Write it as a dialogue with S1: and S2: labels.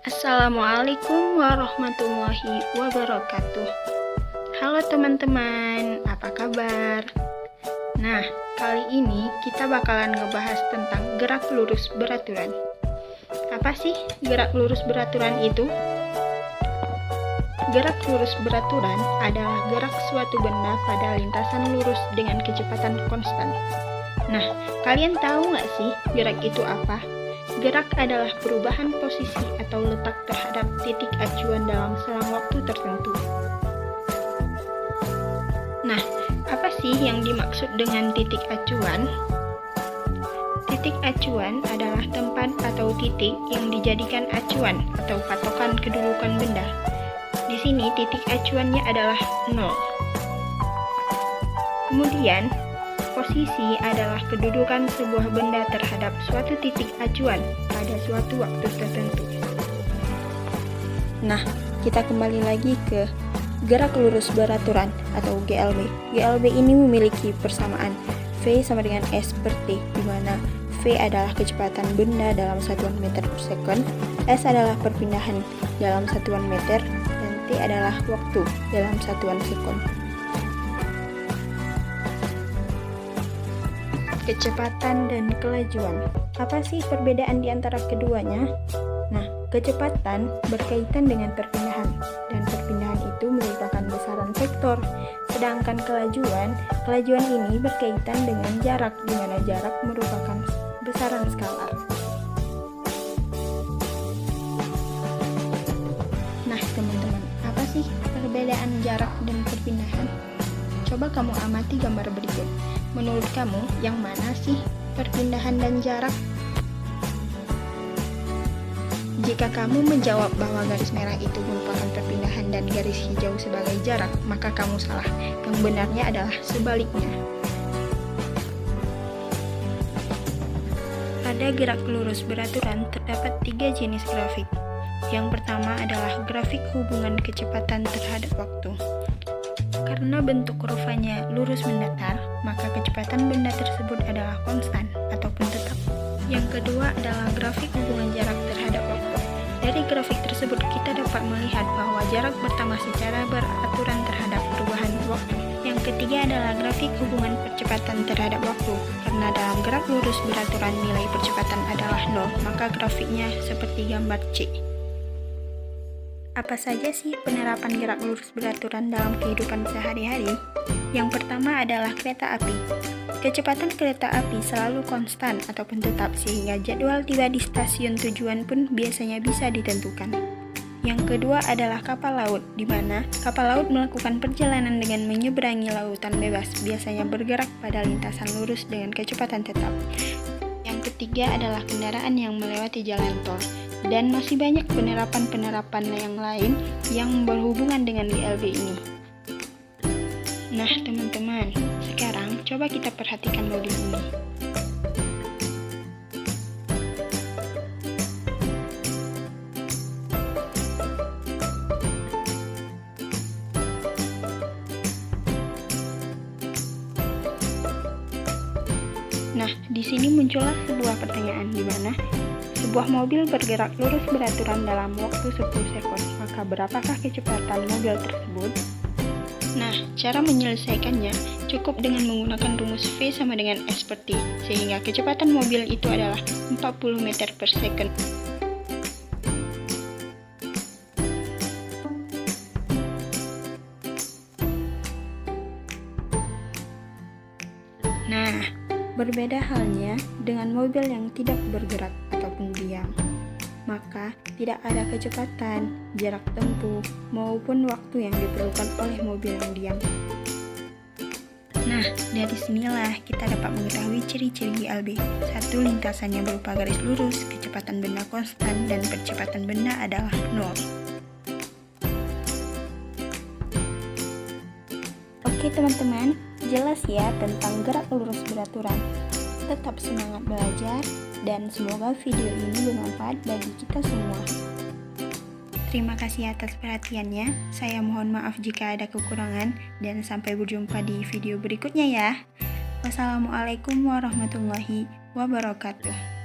S1: Assalamualaikum warahmatullahi wabarakatuh. Halo teman-teman, apa kabar? Nah, kali ini kita bakalan ngebahas tentang gerak lurus beraturan. Apa sih gerak lurus beraturan itu? Gerak lurus beraturan adalah gerak suatu benda pada lintasan lurus dengan kecepatan konstan. Nah, kalian tahu nggak sih gerak itu apa? Gerak adalah perubahan posisi atau letak terhadap titik acuan dalam selang waktu tertentu. Nah, apa sih yang dimaksud dengan titik acuan? Titik acuan adalah tempat atau titik yang dijadikan acuan atau patokan kedudukan benda. Di sini titik acuannya adalah 0. Kemudian, posisi adalah kedudukan sebuah benda terhadap suatu titik acuan pada suatu waktu tertentu. Nah, kita kembali lagi ke gerak lurus beraturan atau GLB. GLB ini memiliki persamaan V sama dengan S per T, di mana V adalah kecepatan benda dalam satuan meter per second, S adalah perpindahan dalam satuan meter, dan T adalah waktu dalam satuan sekon. Kecepatan dan kelajuan. Apa sih perbedaan di antara keduanya? Nah, kecepatan berkaitan dengan perpindahan, dan perpindahan itu merupakan besaran vektor. Sedangkan kelajuan ini berkaitan dengan jarak, di mana jarak merupakan besaran skalar. Nah, teman-teman, apa sih perbedaan jarak dan perpindahan? Coba kamu amati gambar berikut. Menurut kamu, yang mana sih perpindahan dan jarak? Jika kamu menjawab bahwa garis merah itu merupakan perpindahan dan garis hijau sebagai jarak, maka kamu salah. Yang benarnya adalah sebaliknya. Pada gerak lurus beraturan terdapat 3 jenis grafik. Yang pertama adalah grafik hubungan kecepatan terhadap waktu. Karena bentuk kurvanya lurus mendatar, maka kecepatan benda tersebut adalah konstan ataupun tetap. Yang kedua adalah grafik hubungan jarak terhadap waktu. Dari grafik tersebut kita dapat melihat bahwa jarak bertambah secara beraturan terhadap perubahan waktu. Yang ketiga adalah grafik hubungan percepatan terhadap waktu. Karena dalam gerak lurus beraturan nilai percepatan adalah 0, maka grafiknya seperti gambar C. Apa saja sih penerapan gerak lurus beraturan dalam kehidupan sehari-hari? Yang pertama adalah kereta api. Kecepatan kereta api selalu konstan ataupun tetap, sehingga jadwal tiba di stasiun tujuan pun biasanya bisa ditentukan. Yang kedua adalah kapal laut, di mana kapal laut melakukan perjalanan dengan menyeberangi lautan bebas, biasanya bergerak pada lintasan lurus dengan kecepatan tetap. Yang ketiga adalah kendaraan yang melewati jalan tol. Dan masih banyak penerapan-penerapan yang lain yang berhubungan dengan GLB ini. Nah, teman-teman, sekarang coba kita perhatikan mobil ini. Nah, di sini muncullah sebuah pertanyaan, di mana sebuah mobil bergerak lurus beraturan dalam waktu 10 sekon. Maka berapakah kecepatan mobil tersebut? Nah, cara menyelesaikannya cukup dengan menggunakan rumus V sama dengan S per T, sehingga kecepatan mobil itu adalah 40 meter per second. Nah, berbeda halnya dengan mobil yang tidak bergerak ataupun diam. Maka tidak ada kecepatan, jarak tempuh, maupun waktu yang diperlukan oleh mobil yang diam. Nah, dari sinilah kita dapat mengetahui ciri-ciri GLB. 1. Lintasannya berupa garis lurus, kecepatan benda konstan, dan percepatan benda adalah 0. Oke teman-teman, jelas ya tentang gerak lurus beraturan. Tetap semangat belajar, dan semoga video ini bermanfaat bagi kita semua. Terima kasih atas perhatiannya. Saya mohon maaf jika ada kekurangan, dan sampai berjumpa di video berikutnya ya. Wassalamualaikum warahmatullahi wabarakatuh.